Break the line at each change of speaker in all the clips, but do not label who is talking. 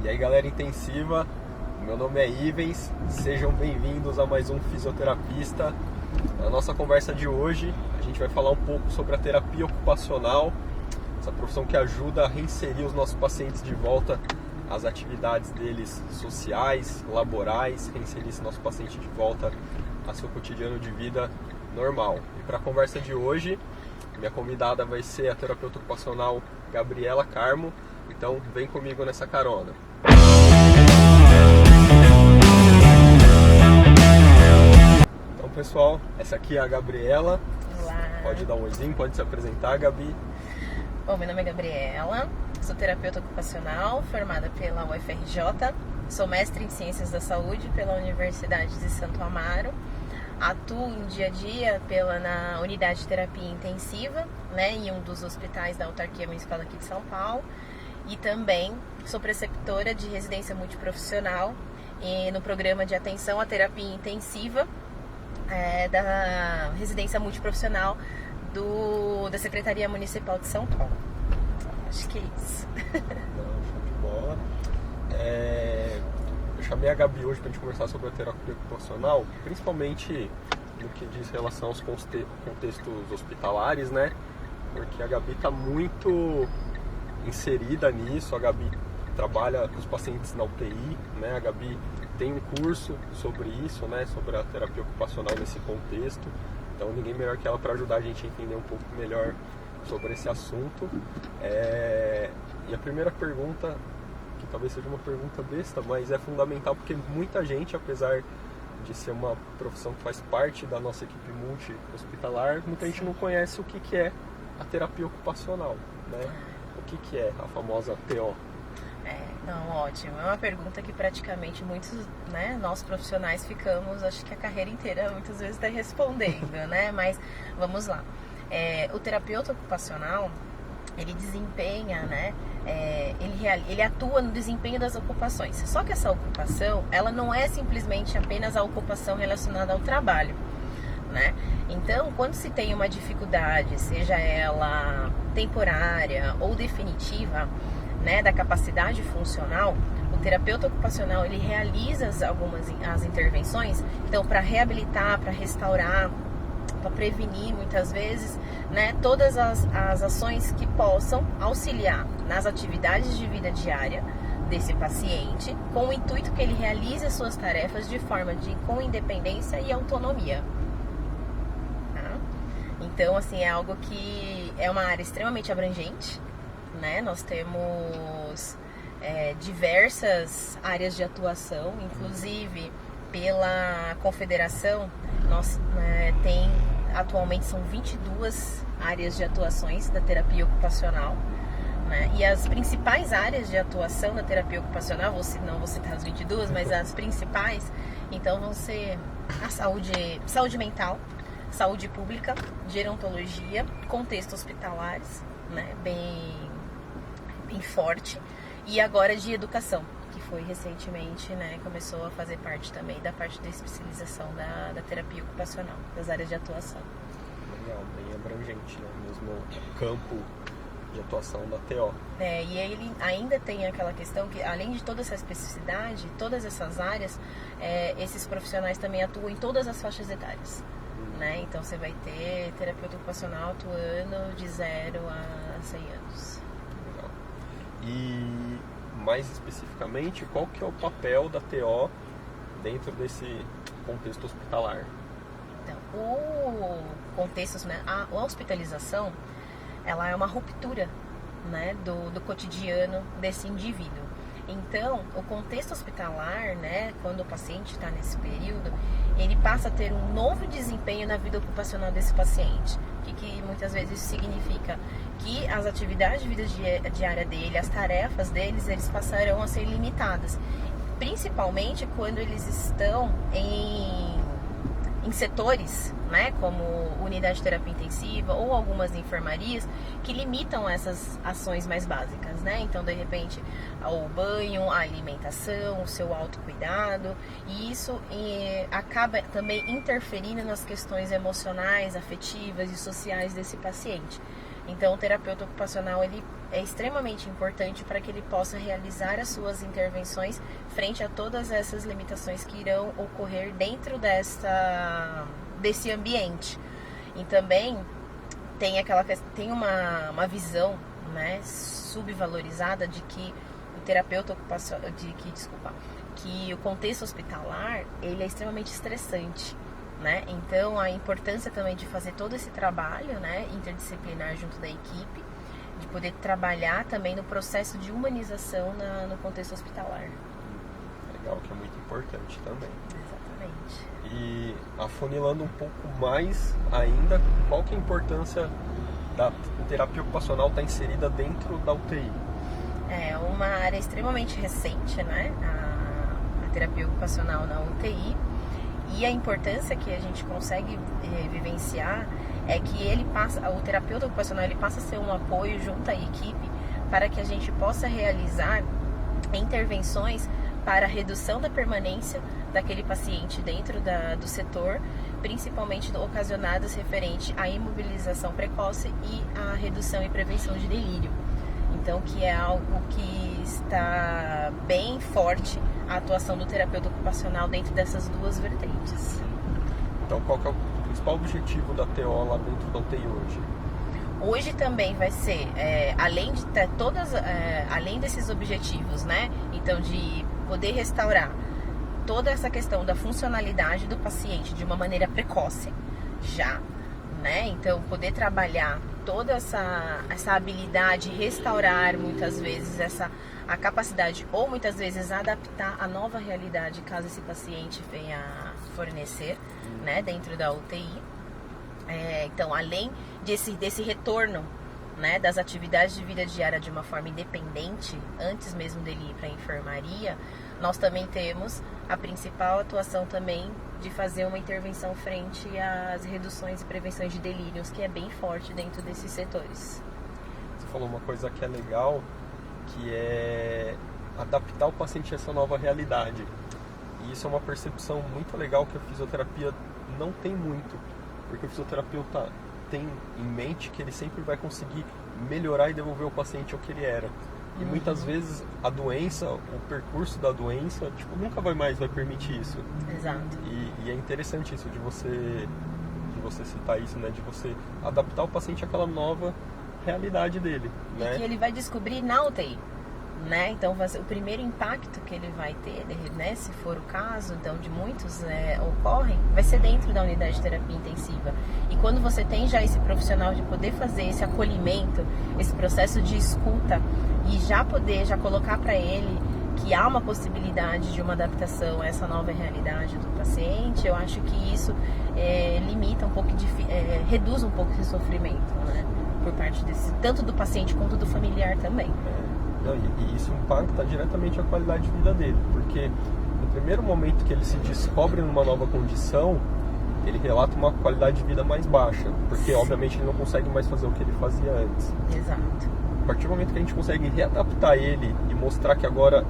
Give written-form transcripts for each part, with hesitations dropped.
E aí, galera intensiva, meu nome é Ivens, sejam bem-vindos a mais um Fisioterapista. Na nossa conversa de hoje, a gente vai falar um pouco sobre a terapia ocupacional, essa profissão que ajuda a reinserir os nossos pacientes de volta às atividades deles sociais, laborais, reinserir esse nosso paciente de volta ao seu cotidiano de vida normal. E para a conversa de hoje, minha convidada vai ser a terapeuta ocupacional Gabriela Carmo, então vem comigo nessa carona. Então, pessoal, essa aqui é a Gabriela.
Olá.
Pode dar um oizinho, pode se apresentar, Gabi.
Bom, meu nome é Gabriela, sou terapeuta ocupacional, formada pela UFRJ, sou mestre em Ciências da Saúde pela Universidade de Santo Amaro, atuo em dia a dia na unidade de terapia intensiva, em um dos hospitais da autarquia municipal aqui de São Paulo, e também sou preceptora de residência multiprofissional no programa de atenção à terapia intensiva da residência multiprofissional da Secretaria Municipal de São Paulo. Acho que é isso.
Show de bola. Eu chamei a Gabi hoje para a gente conversar sobre a terapia ocupacional, principalmente no que diz relação aos contextos hospitalares, né? Porque a Gabi está muito inserida nisso, a Gabi trabalha com os pacientes na UTI, né? A Gabi tem um curso sobre isso, né? Sobre a terapia ocupacional nesse contexto. Então ninguém melhor que ela para ajudar a gente a entender um pouco melhor sobre esse assunto. E a primeira pergunta, que talvez seja uma pergunta besta, mas é fundamental porque muita gente, apesar de ser uma profissão que faz parte da nossa equipe multi-hospitalar, muita gente não conhece o que é a terapia ocupacional, né? O que é a famosa TO?
Não, ótimo. É uma pergunta que praticamente muitos, nós profissionais ficamos, acho que a carreira inteira muitas vezes está respondendo, né? Mas vamos lá. O terapeuta ocupacional, ele desempenha, ele atua no desempenho das ocupações. Só que essa ocupação, ela não é simplesmente apenas a ocupação relacionada ao trabalho, né? Então, quando se tem uma dificuldade, seja ela temporária ou definitiva, da capacidade funcional, o terapeuta ocupacional ele realiza as intervenções, então para reabilitar, para restaurar, para prevenir muitas vezes, todas as ações que possam auxiliar nas atividades de vida diária desse paciente, com o intuito que ele realize as suas tarefas com independência e autonomia. Tá? Então, assim, é algo que é uma área extremamente abrangente, Nós temos diversas áreas de atuação, inclusive pela confederação, atualmente são 22 áreas de atuações da terapia ocupacional, e as principais áreas de atuação da terapia ocupacional, não vou citar as 22, mas as principais, então vão ser a saúde mental, saúde pública, gerontologia, contexto hospitalares, bem forte, e agora de educação, que foi recentemente, começou a fazer parte também da parte da especialização da terapia ocupacional, das áreas de atuação.
Legal, bem abrangente, mesmo campo de atuação da TO.
E ele ainda tem aquela questão que, além de toda essa especificidade, todas essas áreas, esses profissionais também atuam em todas as faixas etárias. Então você vai ter terapeuta ocupacional atuando de 0 a 100 anos.
Legal. E mais especificamente, qual que é o papel da TO dentro desse contexto hospitalar?
Então, o contexto, a hospitalização, ela é uma ruptura, do cotidiano desse indivíduo. Então, o contexto hospitalar, quando o paciente está nesse período, ele passa a ter um novo desempenho na vida ocupacional desse paciente. O que muitas vezes isso significa? Que as atividades de vida diária dele, as tarefas deles, eles passarão a ser limitadas. Principalmente quando eles estão em setores, como unidade de terapia intensiva ou algumas enfermarias que limitam essas ações mais básicas, Então, de repente, o banho, a alimentação, o seu autocuidado, e isso acaba também interferindo nas questões emocionais, afetivas e sociais desse paciente. Então, o terapeuta ocupacional ele é extremamente importante para que ele possa realizar as suas intervenções frente a todas essas limitações que irão ocorrer dentro desse ambiente. E também tem uma visão, né, subvalorizada de que o terapeuta ocupacional, que o contexto hospitalar ele é extremamente estressante. Né? Então, a importância também de fazer todo esse trabalho, né, interdisciplinar junto da equipe, de poder trabalhar também no processo de humanização no contexto hospitalar.
Legal, que é muito importante também.
Exatamente.
E afunilando um pouco mais ainda, qual que é a importância da terapia ocupacional estar inserida dentro da UTI?
É uma área extremamente recente, né, a terapia ocupacional na UTI. E a importância que a gente consegue vivenciar é que o terapeuta ocupacional ele passa a ser um apoio junto à equipe para que a gente possa realizar intervenções para a redução da permanência daquele paciente dentro do setor, principalmente ocasionadas referente à imobilização precoce e à redução e prevenção de delírio. Então, que é algo que está bem forte a atuação do terapeuta ocupacional dentro dessas duas vertentes.
Então, qual que é o principal objetivo da TO lá dentro da UTI hoje?
Hoje também vai ser, além desses objetivos, né? Então, de poder restaurar toda essa questão da funcionalidade do paciente de uma maneira precoce, já, né? Então, poder trabalhar toda essa habilidade, restaurar muitas vezes a capacidade ou muitas vezes adaptar a nova realidade caso esse paciente venha fornecer, né, dentro da UTI. Então, além desse retorno, né, das atividades de vida diária de uma forma independente, antes mesmo dele ir para a enfermaria, nós também temos a principal atuação também de fazer uma intervenção frente às reduções e prevenções de delírios, que é bem forte dentro desses setores.
Você falou uma coisa que é legal, que é adaptar o paciente a essa nova realidade. E isso é uma percepção muito legal que a fisioterapia não tem muito, porque o fisioterapeuta tem em mente que ele sempre vai conseguir melhorar e devolver o paciente ao que ele era. E muitas vezes a doença, o percurso da doença, nunca vai permitir isso.
Exato.
E é interessante isso de você citar isso, né? De você adaptar o paciente àquela nova realidade dele, né?
E que ele vai descobrir na UTI, né? Então, o primeiro impacto que ele vai ter, né, se for o caso, então de muitos ocorrem, vai ser dentro da unidade de terapia intensiva. E quando você tem já esse profissional de poder fazer esse acolhimento, esse processo de escuta e já colocar para ele que há uma possibilidade de uma adaptação a essa nova realidade do paciente, eu acho que isso limita um pouco, reduz um pouco esse sofrimento, né? Por parte tanto do paciente quanto do familiar também.
E isso impacta diretamente a qualidade de vida dele, porque no primeiro momento que ele se descobre numa nova condição, ele relata uma qualidade de vida mais baixa, porque obviamente ele não consegue mais fazer o que ele fazia antes.
Exato.
A partir do momento que a gente consegue readaptar ele e mostrar que agora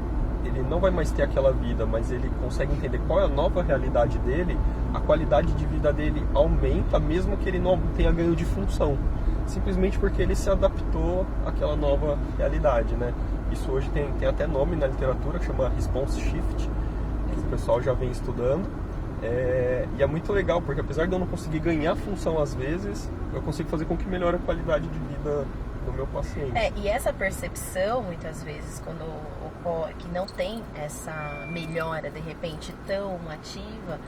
ele não vai mais ter aquela vida, mas ele consegue entender qual é a nova realidade dele, a qualidade de vida dele aumenta, mesmo que ele não tenha ganho de função, simplesmente porque ele se adaptou àquela nova realidade, né? Isso hoje tem até nome na literatura, que chama Response Shift, que o pessoal já vem estudando. E é muito legal, porque apesar de eu não conseguir ganhar função às vezes, eu consigo fazer com que melhore a qualidade de vida do meu paciente.
E essa percepção, muitas vezes, quando ocorre, que não tem essa melhora, de repente, tão ativa,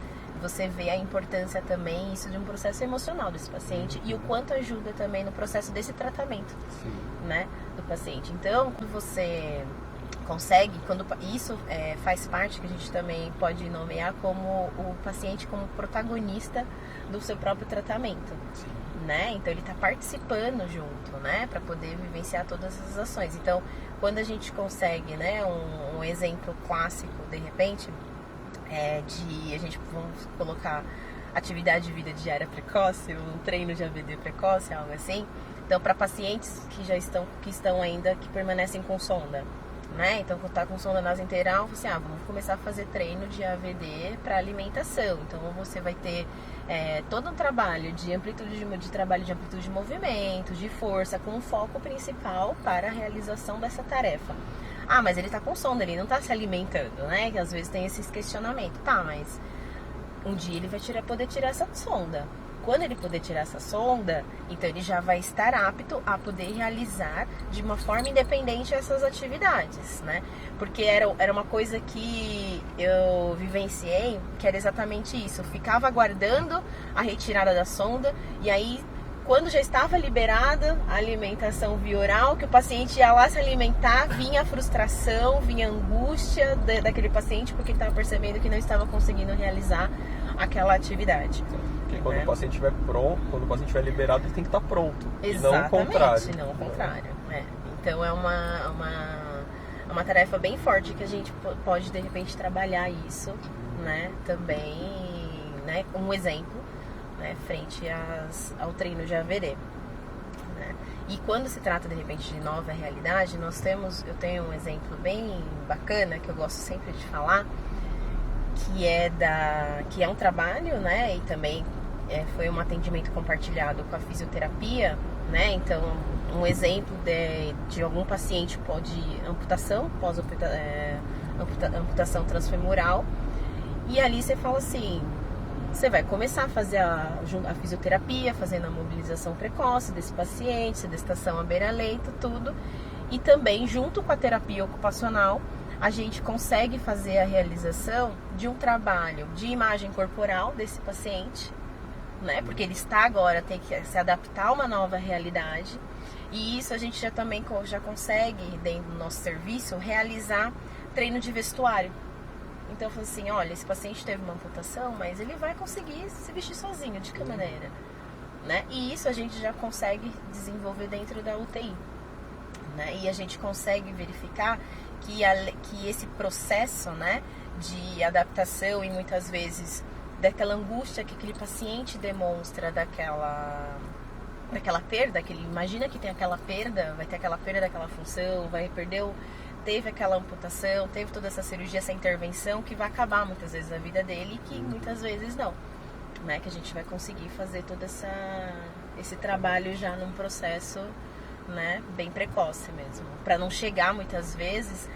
você vê a importância também, isso de um processo emocional desse paciente e o quanto ajuda também no processo desse tratamento, né, do paciente. Então, quando você consegue, isso faz parte que a gente também pode nomear como o paciente como protagonista do seu próprio tratamento. Né? Então ele está participando junto, né, para poder vivenciar todas essas ações. Então, quando a gente consegue, né, um exemplo clássico, de repente, a gente vamos colocar atividade de vida diária precoce, um treino de AVD precoce, algo assim. Então, para pacientes que permanecem com sonda, né? Então, quando tá com sonda nasointeral, você, vamos começar a fazer treino de AVD para alimentação. Então, você vai ter todo um trabalho de amplitude de movimento, de força, com um foco principal para a realização dessa tarefa. Mas ele tá com sonda, ele não tá se alimentando, né? Que às vezes tem esses questionamentos. Mas um dia ele vai poder tirar essa sonda. Quando ele poder tirar essa sonda, então ele já vai estar apto a poder realizar de uma forma independente essas atividades, né? Porque era uma coisa que eu vivenciei, que era exatamente isso. Eu ficava aguardando a retirada da sonda e aí, quando já estava liberada a alimentação via oral, que o paciente ia lá se alimentar, vinha a frustração, vinha a angústia daquele paciente, porque ele estava percebendo que não estava conseguindo realizar aquela atividade.
Porque quando o paciente estiver pronto, quando o paciente estiver liberado, ele tem que estar pronto.
Exatamente,
e não o contrário.
Não o contrário. Então é uma tarefa bem forte que a gente pode, de repente, trabalhar isso, né? Também, né? Um exemplo, né? Frente ao treino de AVD. Né? E quando se trata, de repente, de nova realidade, eu tenho um exemplo bem bacana, que eu gosto sempre de falar, que é um trabalho, né? E também foi um atendimento compartilhado com a fisioterapia, né? Então, um exemplo de algum paciente de amputação, amputação transfemoral, e ali você fala assim, você vai começar a fazer a fisioterapia, fazendo a mobilização precoce desse paciente, sedestação à beira-leito, tudo, e também junto com a terapia ocupacional, a gente consegue fazer a realização de um trabalho de imagem corporal desse paciente, né? Porque ele está agora, tem que se adaptar a uma nova realidade. E isso a gente já consegue, dentro do nosso serviço, realizar treino de vestuário. Então eu falo assim, olha, esse paciente teve uma amputação, mas ele vai conseguir se vestir sozinho, de que maneira? Né? E isso a gente já consegue desenvolver dentro da UTI. Né? E a gente consegue verificar que esse processo, né, de adaptação e muitas vezes daquela angústia que aquele paciente demonstra daquela perda, que ele imagina que tem aquela perda, vai ter aquela perda daquela função, teve aquela amputação, teve toda essa cirurgia, essa intervenção que vai acabar muitas vezes a vida dele e que muitas vezes não, né, que a gente vai conseguir fazer todo esse trabalho já num processo, né, bem precoce mesmo, para não chegar muitas vezes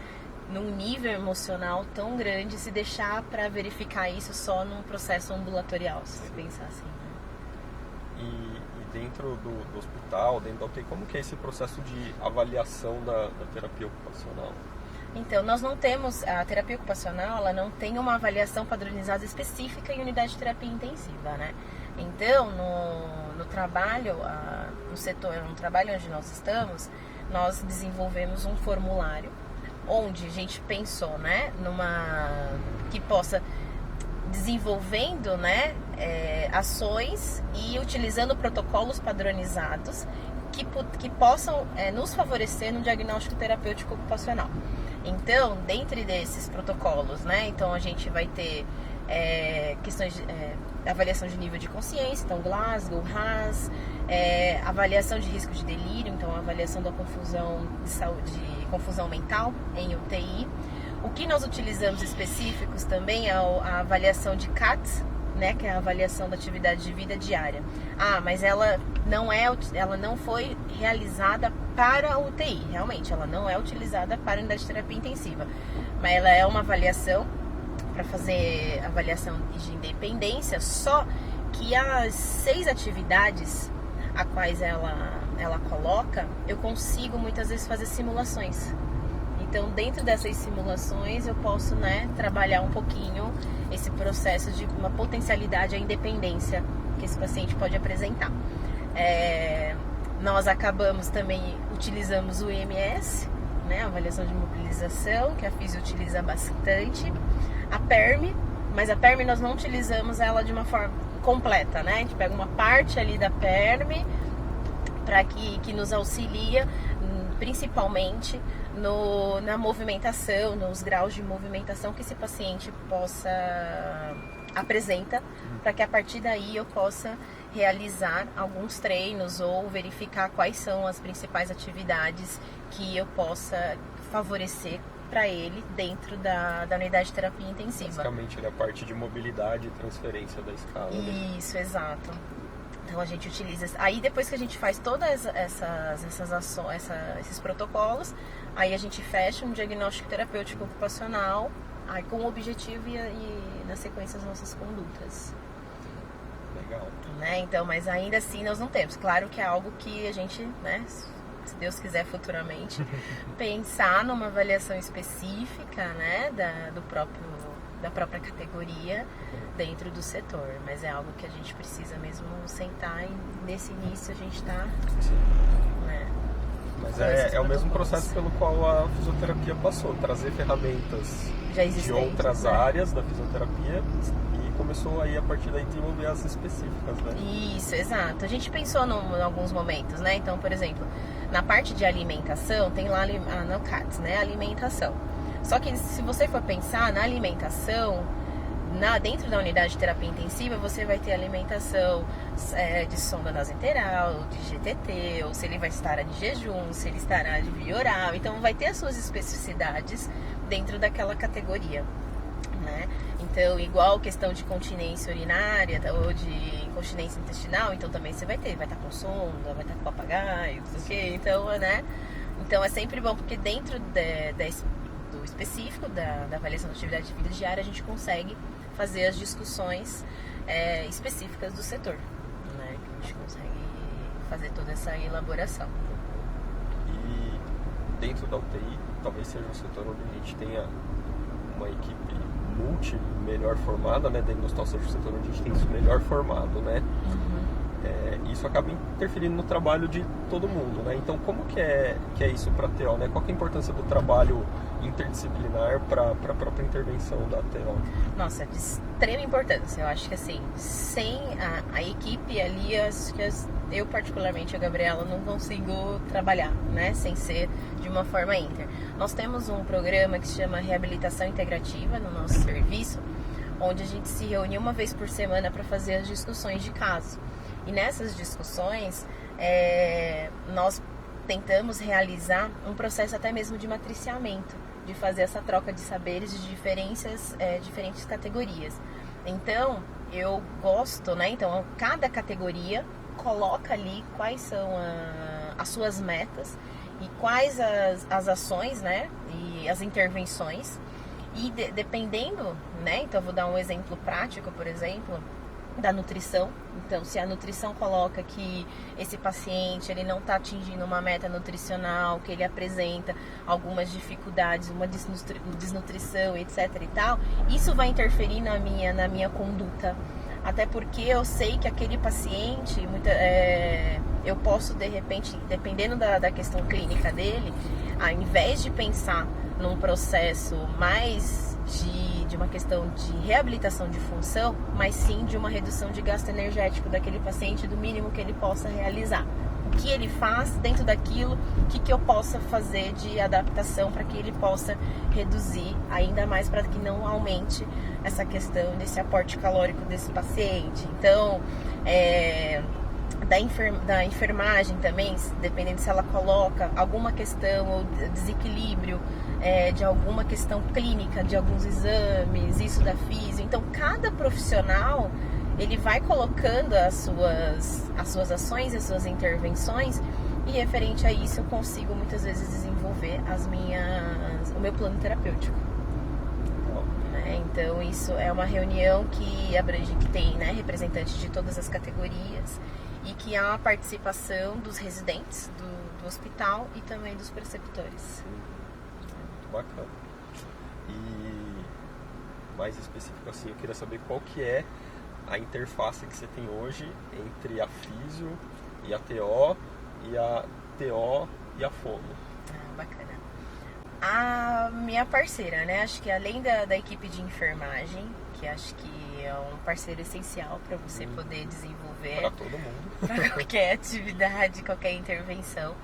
num nível emocional tão grande, se deixar para verificar isso só num processo ambulatorial, se você pensar assim. Né?
E dentro do hospital, dentro da UTI, como que é esse processo de avaliação da terapia ocupacional?
Então, nós não temos, a terapia ocupacional, ela não tem uma avaliação padronizada específica em unidade de terapia intensiva, né? Então, no trabalho, no trabalho onde nós estamos, nós desenvolvemos um formulário onde a gente pensou, né, que possa desenvolvendo, né, ações e utilizando protocolos padronizados que possam nos favorecer no diagnóstico terapêutico ocupacional. Então, dentre desses protocolos, né, então a gente vai ter questões de avaliação de nível de consciência, então Glasgow, HAS, avaliação de risco de delírio, então avaliação da confusão de saúde, confusão mental em UTI. O que nós utilizamos específicos também é a avaliação de CAT, né, que é a avaliação da atividade de vida diária. Mas ela não foi realizada para a UTI, realmente, ela não é utilizada para a unidade de terapia intensiva, mas ela é uma avaliação para fazer avaliação de independência, só que as 6 atividades a quais ela coloca, eu consigo muitas vezes fazer simulações. Então, dentro dessas simulações, eu posso, né, trabalhar um pouquinho esse processo de uma potencialidade à independência que esse paciente pode apresentar. Nós utilizamos o IMS, né, a avaliação de mobilização, que a Fisio utiliza bastante. A PERM, mas a PERM nós não utilizamos ela de uma forma completa, né? A gente pega uma parte ali da PERM que nos auxilia principalmente na movimentação, nos graus de movimentação que esse paciente apresenta, para que a partir daí eu possa realizar alguns treinos ou verificar quais são as principais atividades que eu possa favorecer para ele dentro da unidade de terapia intensiva.
Basicamente, ele é a parte de mobilidade e transferência da escala.
Isso, exato. Então a gente utiliza. Aí depois que a gente faz todas essas ações, esses protocolos, aí a gente fecha um diagnóstico terapêutico ocupacional, aí com o objetivo e na sequência as nossas condutas.
Legal.
Né? Então, mas ainda assim nós não temos. Claro que é algo que a gente, né, se Deus quiser futuramente, pensar numa avaliação específica, né, da própria categoria dentro do setor. Mas é algo que a gente precisa mesmo sentar e nesse início a gente está... Né,
mas é o mesmo processo pelo qual a fisioterapia passou, trazer ferramentas de outras áreas da fisioterapia e começou aí a partir daí desenvolver as específicas, né?
Isso, exato. A gente pensou em alguns momentos, né? Então, por exemplo, na parte de alimentação, tem lá no CATS, né? Alimentação. Só que se você for pensar na alimentação, dentro da unidade de terapia intensiva, você vai ter alimentação de sonda nasointeral, de GTT, ou se ele vai estar de jejum, se ele estará de via oral. Então, vai ter as suas especificidades dentro daquela categoria, né? Então, igual questão de continência urinária ou de incontinência intestinal, então também você vai estar com sonda, vai estar com papagaio, tudo o quê. Então, né? Então, é sempre bom, porque dentro do específico da avaliação da atividade de vida diária, a gente consegue fazer as discussões específicas do setor, né? Que a gente consegue fazer toda essa elaboração.
E dentro da UTI, talvez seja um setor onde a gente tenha uma equipe melhor formada, né? Dentro do hospital seja um setor onde a gente tem isso melhor formado, né? Isso acaba interferindo no trabalho de todo mundo, né? Então, como que é isso para a TO, né? Qual que é a importância do trabalho interdisciplinar para a própria intervenção da TO?
Nossa, de extrema importância. Eu acho que assim, sem a equipe ali, eu particularmente, a Gabriela, não consigo trabalhar, né? Sem ser de uma forma inter. Nós temos um programa que se chama Reabilitação Integrativa no nosso serviço, onde a gente se reúne uma vez por semana para fazer as discussões de caso. E nessas discussões, nós tentamos realizar um processo até mesmo de matriciamento, de fazer essa troca de saberes de diferentes categorias. Então, eu gosto, né? Então, cada categoria coloca ali quais são as suas metas e quais as ações, né? E as intervenções. E dependendo, né? Então, eu vou dar um exemplo prático, por exemplo, da nutrição. Então, se a nutrição coloca que esse paciente ele não está atingindo uma meta nutricional, que ele apresenta algumas dificuldades, uma desnutrição, etc e tal, isso vai interferir na minha conduta. Até porque eu sei que aquele paciente, eu posso, de repente, dependendo da questão clínica dele, ao invés de pensar num processo mais de uma questão de reabilitação de função, mas sim de uma redução de gasto energético daquele paciente, do mínimo que ele possa realizar. O que ele faz dentro daquilo, o que eu possa fazer de adaptação para que ele possa reduzir ainda mais, para que não aumente essa questão desse aporte calórico desse paciente. Então, da enfermagem também, dependendo se ela coloca alguma questão ou desequilíbrio de alguma questão clínica, de alguns exames, isso da físio. Então, cada profissional, ele vai colocando as suas ações, as suas intervenções, e referente a isso eu consigo muitas vezes desenvolver o meu plano terapêutico. Então, isso é uma reunião que abrange, que tem, né, representantes de todas as categorias, e que há a participação dos residentes do hospital e também dos preceptores.
Muito bacana. E mais específico assim, eu queria saber qual que é a interface que você tem hoje entre a físio e a TO e a fono.
Bacana. A minha parceira, né? Acho que além da equipe de enfermagem, que acho que é um parceiro essencial para você poder desenvolver
para todo mundo,
para qualquer atividade, qualquer intervenção.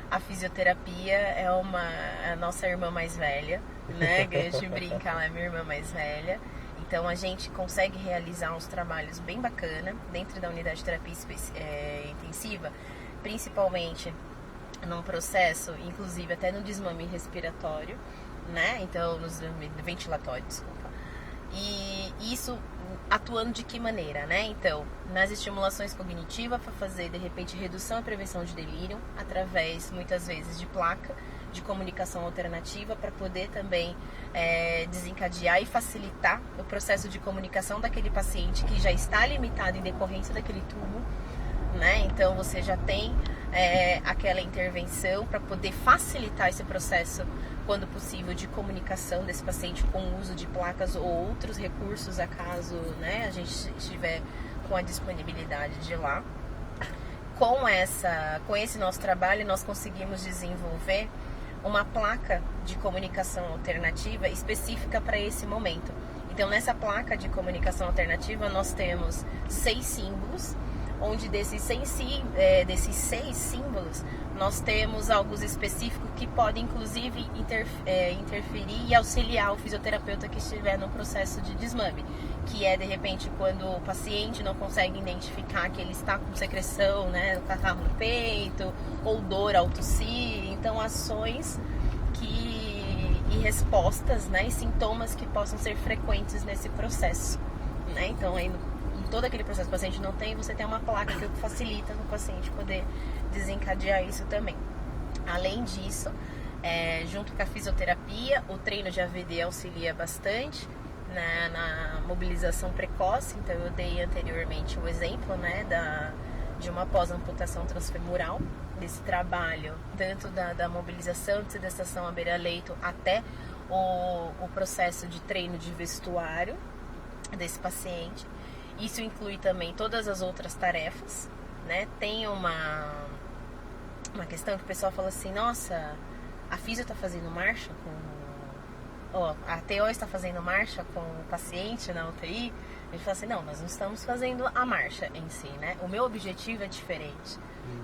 A fisioterapia é a nossa irmã mais velha, né? A gente brinca, ela é minha irmã mais velha. Então a gente consegue realizar uns trabalhos bem bacana dentro da unidade de terapia intensiva, principalmente num processo, inclusive até no desmame respiratório, né? Então, no desmame ventilatório, desculpa. E isso atuando de que maneira, né? Então, nas estimulações cognitivas para fazer, de repente, redução e prevenção de delírio, através, muitas vezes, de placa de comunicação alternativa, para poder também desencadear e facilitar o processo de comunicação daquele paciente que já está limitado em decorrência daquele tubo, né? Então, você já tem aquela intervenção para poder facilitar esse processo, quando possível, de comunicação desse paciente com o uso de placas ou outros recursos, acaso, né, a gente estiver com a disponibilidade de lá. Com esse nosso trabalho, nós conseguimos desenvolver uma placa de comunicação alternativa específica para esse momento. Então, nessa placa de comunicação alternativa, nós temos 6 símbolos, onde desses 6 símbolos, nós temos alguns específicos que podem, inclusive, interferir e auxiliar o fisioterapeuta que estiver no processo de desmame, que é, de repente, quando o paciente não consegue identificar que ele está com secreção, né, no catarro no peito, ou dor ao tossir. Então, ações e respostas, né, e sintomas que possam ser frequentes nesse processo, né? Então, aí, todo aquele processo que o paciente não tem, você tem uma placa que facilita o paciente poder desencadear isso também. Além disso, junto com a fisioterapia, o treino de AVD auxilia bastante na mobilização precoce. Então, eu dei anteriormente o exemplo, né, de uma pós-amputação transfemoral, desse trabalho, tanto da mobilização, de sedestação à beira-leito, até o processo de treino de vestuário desse paciente. Isso inclui também todas as outras tarefas, né? Tem uma questão que o pessoal fala assim: nossa, a fisio está fazendo marcha a TO está fazendo marcha com o paciente na UTI. A gente fala assim: não, nós não estamos fazendo a marcha em si, né? O meu objetivo é diferente.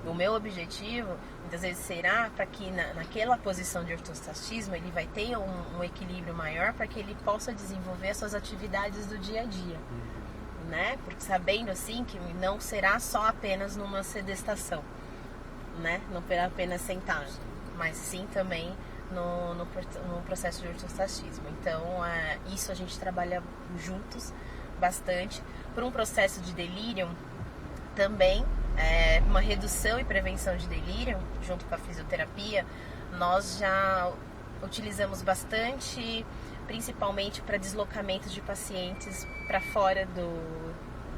O meu objetivo, muitas vezes, será para que naquela posição de ortostatismo ele vai ter um equilíbrio maior, para que ele possa desenvolver as suas atividades do dia a dia. Né? Porque sabendo assim que não será só apenas numa sedestação, né? Não será apenas sentado, mas sim também no processo de ortostatismo. Então, isso a gente trabalha juntos bastante. Por um processo de delírio também, uma redução e prevenção de delírio, junto com a fisioterapia, nós já utilizamos bastante, principalmente para deslocamento de pacientes para fora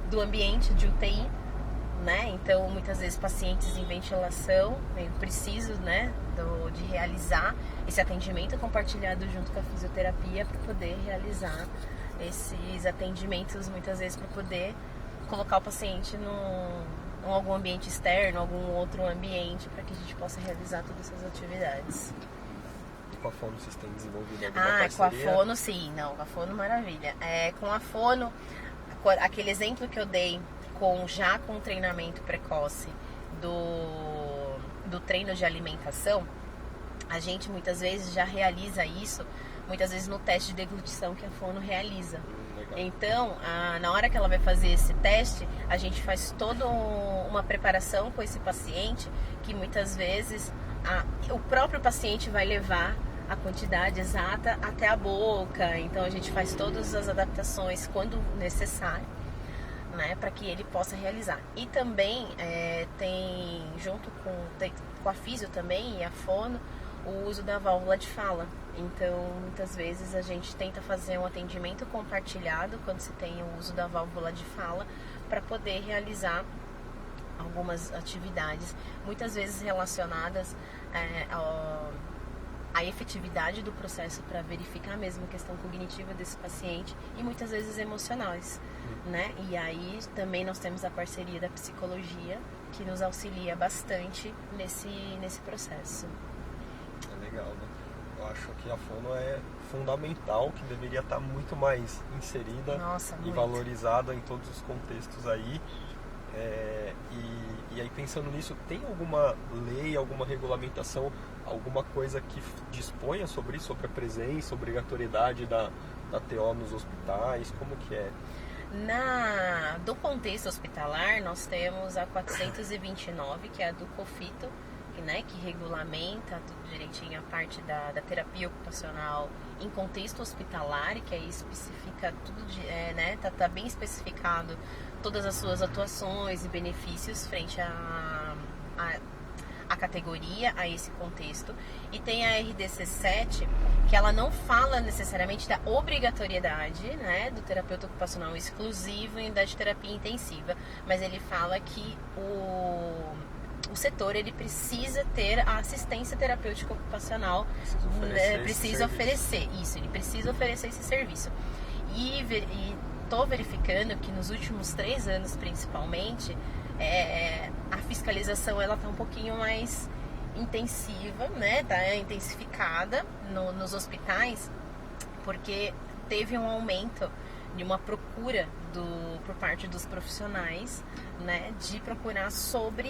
do ambiente de UTI, né? Então, muitas vezes, pacientes em ventilação, eu preciso, né, de realizar esse atendimento compartilhado junto com a fisioterapia para poder realizar esses atendimentos, muitas vezes, para poder colocar o paciente em algum ambiente externo, algum outro ambiente, para que a gente possa realizar todas essas atividades.
Com a Fono vocês têm desenvolvido alguma parceria?
Com a Fono sim, não, com a Fono maravilha. Com a Fono, aquele exemplo que eu dei com o treinamento precoce do treino de alimentação, a gente muitas vezes já realiza isso, muitas vezes no teste de deglutição que a Fono realiza.
Legal.
Então, na hora que ela vai fazer esse teste, a gente faz toda uma preparação com esse paciente, que muitas vezes o próprio paciente vai levar a quantidade exata até a boca. Então, a gente faz todas as adaptações quando necessário, né, para que ele possa realizar. E também tem, junto com a fisio também e a fono, o uso da válvula de fala. Então, muitas vezes a gente tenta fazer um atendimento compartilhado quando se tem o uso da válvula de fala, para poder realizar algumas atividades, muitas vezes relacionadas à efetividade do processo, para verificar mesmo a questão cognitiva desse paciente, e muitas vezes emocionais, né? E aí também nós temos a parceria da psicologia, que nos auxilia bastante nesse processo.
É legal, né? Eu acho que a Fono é fundamental, que deveria estar muito mais inserida e valorizada em todos os contextos aí. E aí, pensando nisso, tem alguma lei, alguma regulamentação, alguma coisa que disponha sobre isso, sobre a presença, obrigatoriedade da TO nos hospitais? Como que é?
Do contexto hospitalar, nós temos a 429, que é a do COFITO, né, que regulamenta tudo direitinho a parte da terapia ocupacional em contexto hospitalar, que aí especifica tudo, né, tá bem especificado todas as suas atuações e benefícios frente a categoria, a esse contexto. E tem a RDC 7, que ela não fala necessariamente da obrigatoriedade, né, do terapeuta ocupacional exclusivo em unidade de terapia intensiva, mas ele fala que o setor ele precisa ter a assistência terapêutica ocupacional, precisa oferecer isso, ele precisa oferecer esse serviço. E estou verificando que nos últimos 3 anos, principalmente, a fiscalização ela está um pouquinho mais intensiva, né? Tá intensificada nos hospitais, porque teve um aumento de uma procura por parte dos profissionais, né, de procurar sobre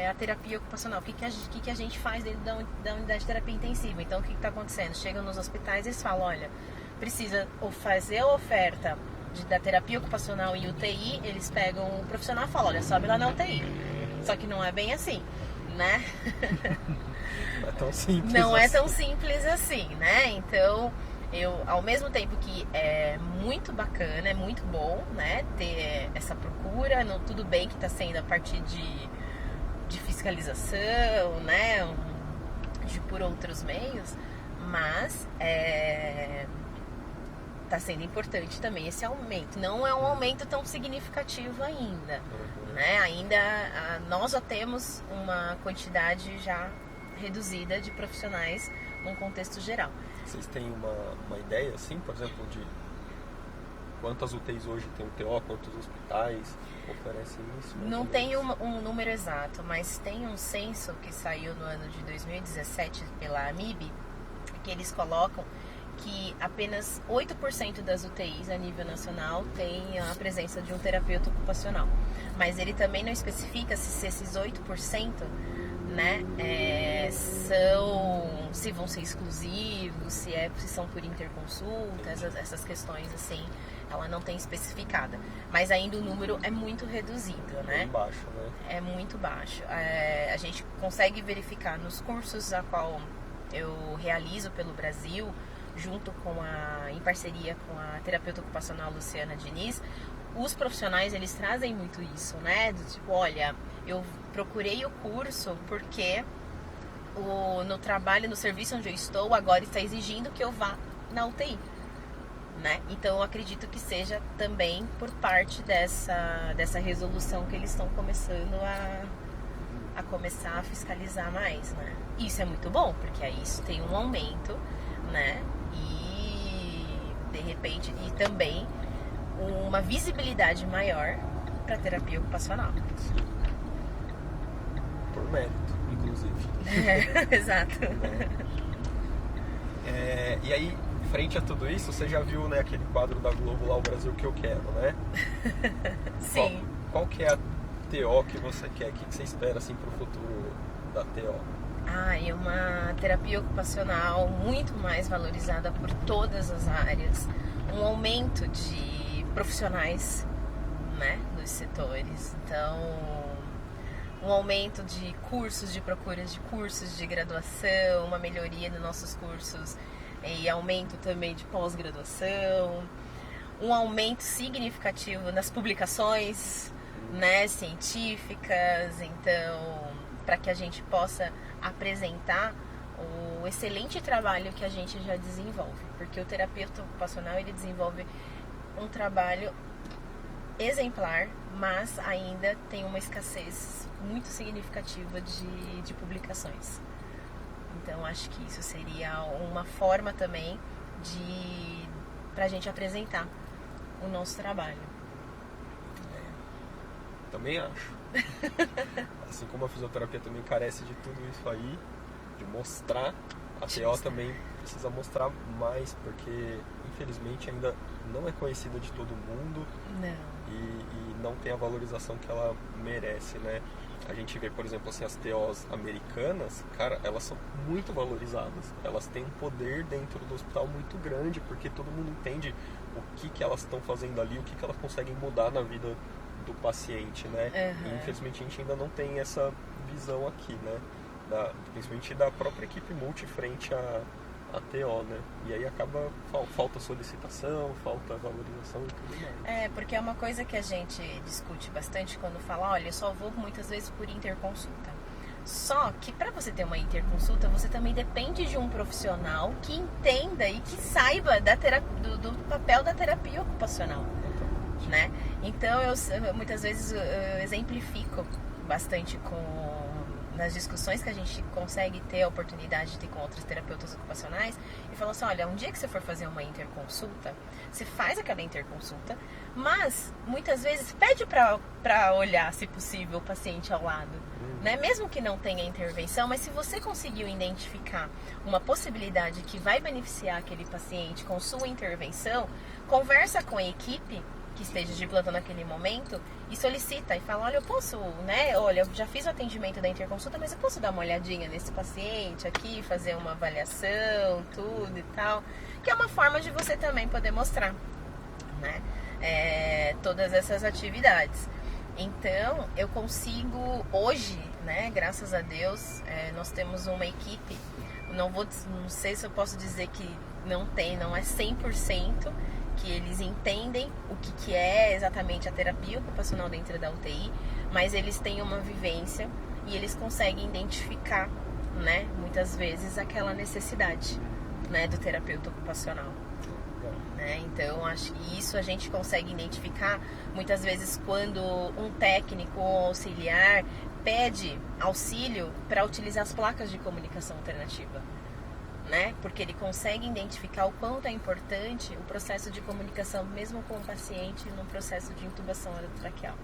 a terapia ocupacional. O que a gente faz dentro da unidade de terapia intensiva? Então, o que está acontecendo? Chegam nos hospitais e eles falam, olha, precisa fazer a oferta da terapia ocupacional em UTI, eles pegam o profissional e falam, olha, sobe lá na UTI. Só que não é bem assim, né?
Não é tão simples
não
assim.
É tão simples assim, né? Então, ao mesmo tempo que é muito bacana, é muito bom, né, ter essa procura, tudo bem que está sendo a partir de fiscalização, né, por outros meios, mas está sendo importante também esse aumento. Não é um aumento tão significativo ainda, né? Ainda nós já temos uma quantidade já reduzida de profissionais num contexto geral.
Vocês têm uma ideia, assim, por exemplo, de quantas UTIs hoje tem o TO, quantos hospitais oferecem isso?
Não tem um número exato, mas tem um censo que saiu no ano de 2017 pela AMIB, que eles colocam que apenas 8% das UTIs a nível nacional tem a presença de um terapeuta ocupacional. Mas ele também não especifica se esses 8%, né, se vão ser exclusivos, se são por interconsulta, essas questões assim, ela não tem especificada. Mas ainda o número é muito reduzido, né?
É baixo, né?
É muito baixo. A gente consegue verificar nos cursos a qual eu realizo pelo Brasil, em parceria com a terapeuta ocupacional Luciana Diniz, os profissionais, eles trazem muito isso, né? Do tipo, olha, eu procurei o curso porque no trabalho, no serviço onde eu estou, agora está exigindo que eu vá na UTI, né? Então, eu acredito que seja também por parte dessa resolução que eles estão começando a começar a fiscalizar mais, né? Isso é muito bom, porque aí isso tem um aumento, né? E, de repente, e também uma visibilidade maior para a terapia ocupacional.
Por mérito, inclusive.
Exato.
E aí, frente a tudo isso, você já viu, né, aquele quadro da Globo lá, O Brasil que eu quero, né?
Sim.
Qual que é a TO que você quer? O que você espera assim, para o futuro da TO?
É uma terapia ocupacional muito mais valorizada por todas as áreas, um aumento de profissionais, né, nos setores. Então, um aumento de cursos, de procuras de cursos de graduação, uma melhoria nos nossos cursos e aumento também de pós-graduação, um aumento significativo nas publicações, né, científicas. Então, para que a gente possa apresentar o excelente trabalho que a gente já desenvolve, porque o terapeuta ocupacional ele desenvolve um trabalho exemplar, mas ainda tem uma escassez muito significativa de publicações. Então, acho que isso seria uma forma também para a gente apresentar o nosso trabalho.
Também acho. Assim como a fisioterapia também carece de tudo isso aí, de mostrar, a TO também precisa mostrar mais, porque infelizmente ainda não é conhecida de todo mundo.
Não.
E não tem a valorização que ela merece, né? A gente vê, por exemplo, assim, as TOs americanas, cara, elas são muito valorizadas. Elas têm um poder dentro do hospital muito grande, porque todo mundo entende o que elas estão fazendo ali, o que elas conseguem mudar na vida do paciente, né?
Uhum.
E, infelizmente a gente ainda não tem essa visão aqui, né? principalmente da própria equipe multi frente à TO, né? E aí acaba, falta solicitação, falta valorização e tudo mais.
Porque é uma coisa que a gente discute bastante quando fala, olha, eu só vou muitas vezes por interconsulta. Só que para você ter uma interconsulta, você também depende de um profissional que entenda e que saiba do papel da terapia ocupacional, né? Então, eu muitas vezes eu exemplifico bastante nas discussões que a gente consegue ter a oportunidade de ter com outros terapeutas ocupacionais e falo assim, olha, um dia que você for fazer uma interconsulta, você faz aquela interconsulta, mas muitas vezes pede para olhar, se possível, o paciente ao lado, né? Mesmo que não tenha intervenção, mas se você conseguiu identificar uma possibilidade que vai beneficiar aquele paciente com sua intervenção, conversa com a equipe que esteja de plantão naquele momento e solicita e fala, olha, eu posso, né, olha, eu já fiz o atendimento da interconsulta, mas eu posso dar uma olhadinha nesse paciente aqui, fazer uma avaliação, tudo e tal, que é uma forma de você também poder mostrar, né, todas essas atividades. Então, eu consigo, hoje, né, graças a Deus, nós temos uma equipe, não sei se eu posso dizer que não é 100%, que eles entendem o que é exatamente a terapia ocupacional dentro da UTI, mas eles têm uma vivência e eles conseguem identificar, né, muitas vezes aquela necessidade, né, do terapeuta ocupacional. Né? Então, acho que isso a gente consegue identificar muitas vezes quando um técnico ou auxiliar pede auxílio para utilizar as placas de comunicação alternativa. Né? Porque ele consegue identificar o quanto é importante o processo de comunicação mesmo com o paciente no processo de intubação orotraqueal.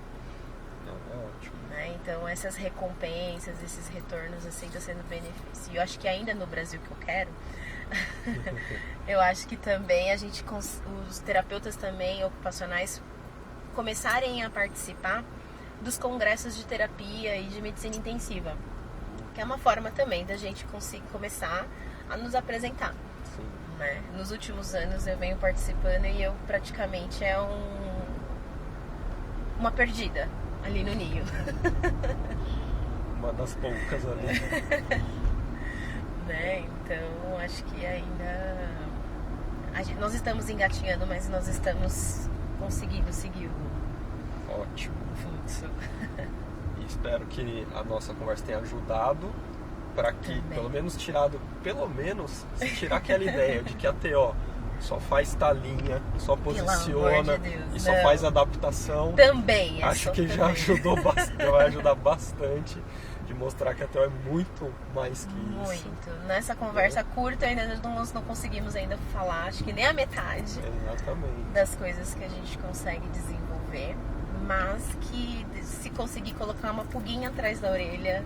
É ótimo.
Né? Então essas recompensas, esses retornos assim estão sendo benefício. E eu acho que ainda no Brasil que eu quero, eu acho que também os terapeutas também ocupacionais começarem a participar dos congressos de terapia e de medicina intensiva, que é uma forma também da gente conseguir começar a nos apresentar.
Sim.
Né? Nos últimos anos eu venho participando e eu praticamente uma perdida ali no ninho.
Uma das poucas ali.
Né? Então acho que ainda nós estamos engatinhando, mas nós estamos conseguindo seguir
Ótimo.
o fluxo.
E espero que a nossa conversa tenha ajudado para que, pelo menos se tirar aquela ideia de que a TO só faz talinha, só posiciona
Deus,
e só faz adaptação.
Também.
Acho que já ajudou bastante, vai ajudar bastante de mostrar que a TO é muito mais que isso.
Muito. Nessa conversa curta ainda nós não conseguimos ainda falar, acho que nem a metade.
Exatamente.
Das coisas que a gente consegue desenvolver, mas que se conseguir colocar uma pulguinha atrás da orelha,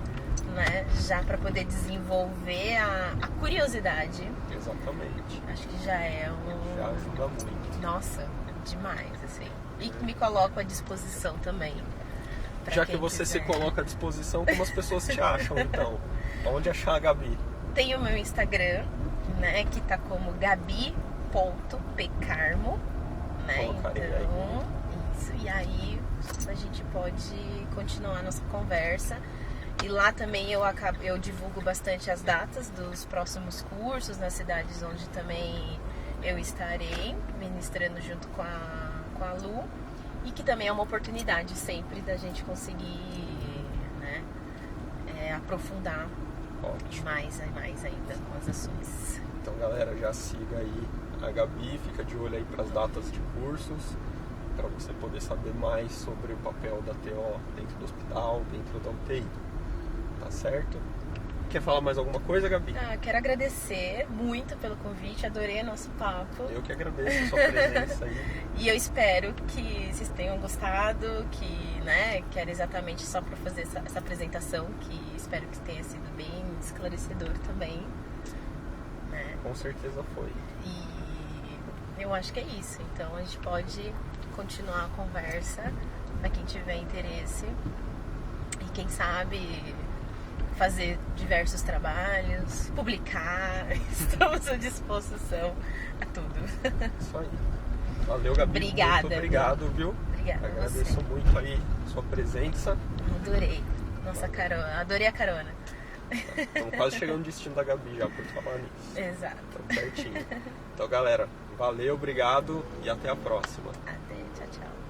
né, já para poder desenvolver a curiosidade.
Exatamente.
Acho que já é
Já ajuda muito.
Nossa, demais, assim. E me coloco à disposição também.
Já que você se coloca à disposição, como as pessoas te acham, então? Onde achar a Gabi?
Tem o meu Instagram, né, que tá como gabi.pcarmo, né?
Colocarei
então, isso. E aí a gente pode continuar a nossa conversa. E lá também eu divulgo bastante as datas dos próximos cursos nas cidades onde também eu estarei ministrando junto com a Lu, e que também é uma oportunidade sempre da gente conseguir, né, aprofundar mais ainda com os assuntos.
Então, galera, já siga aí a Gabi, fica de olho aí para as datas de cursos, para você poder saber mais sobre o papel da TO dentro do hospital, dentro da UTI. Tá certo? Quer falar mais alguma coisa, Gabi?
Quero agradecer muito pelo convite, adorei o nosso papo.
Eu que agradeço a sua presença aí.
E eu espero que vocês tenham gostado, que, né, que era exatamente só para fazer essa apresentação, que espero que tenha sido bem esclarecedor também. Né?
Com certeza foi.
E eu acho que é isso. Então a gente pode continuar a conversa para quem tiver interesse. E quem sabe fazer diversos trabalhos, publicar, estamos à disposição a tudo.
Isso aí. Valeu, Gabi.
Obrigada.
Muito obrigado, viu?
Obrigada.
Agradeço muito aí a sua presença.
Adorei. Nossa carona. Adorei a carona.
Estamos quase chegando no destino da Gabi já, por falar nisso.
Exato.
Estamos certinho. Então, galera, valeu, obrigado e até a próxima.
Até, tchau, tchau.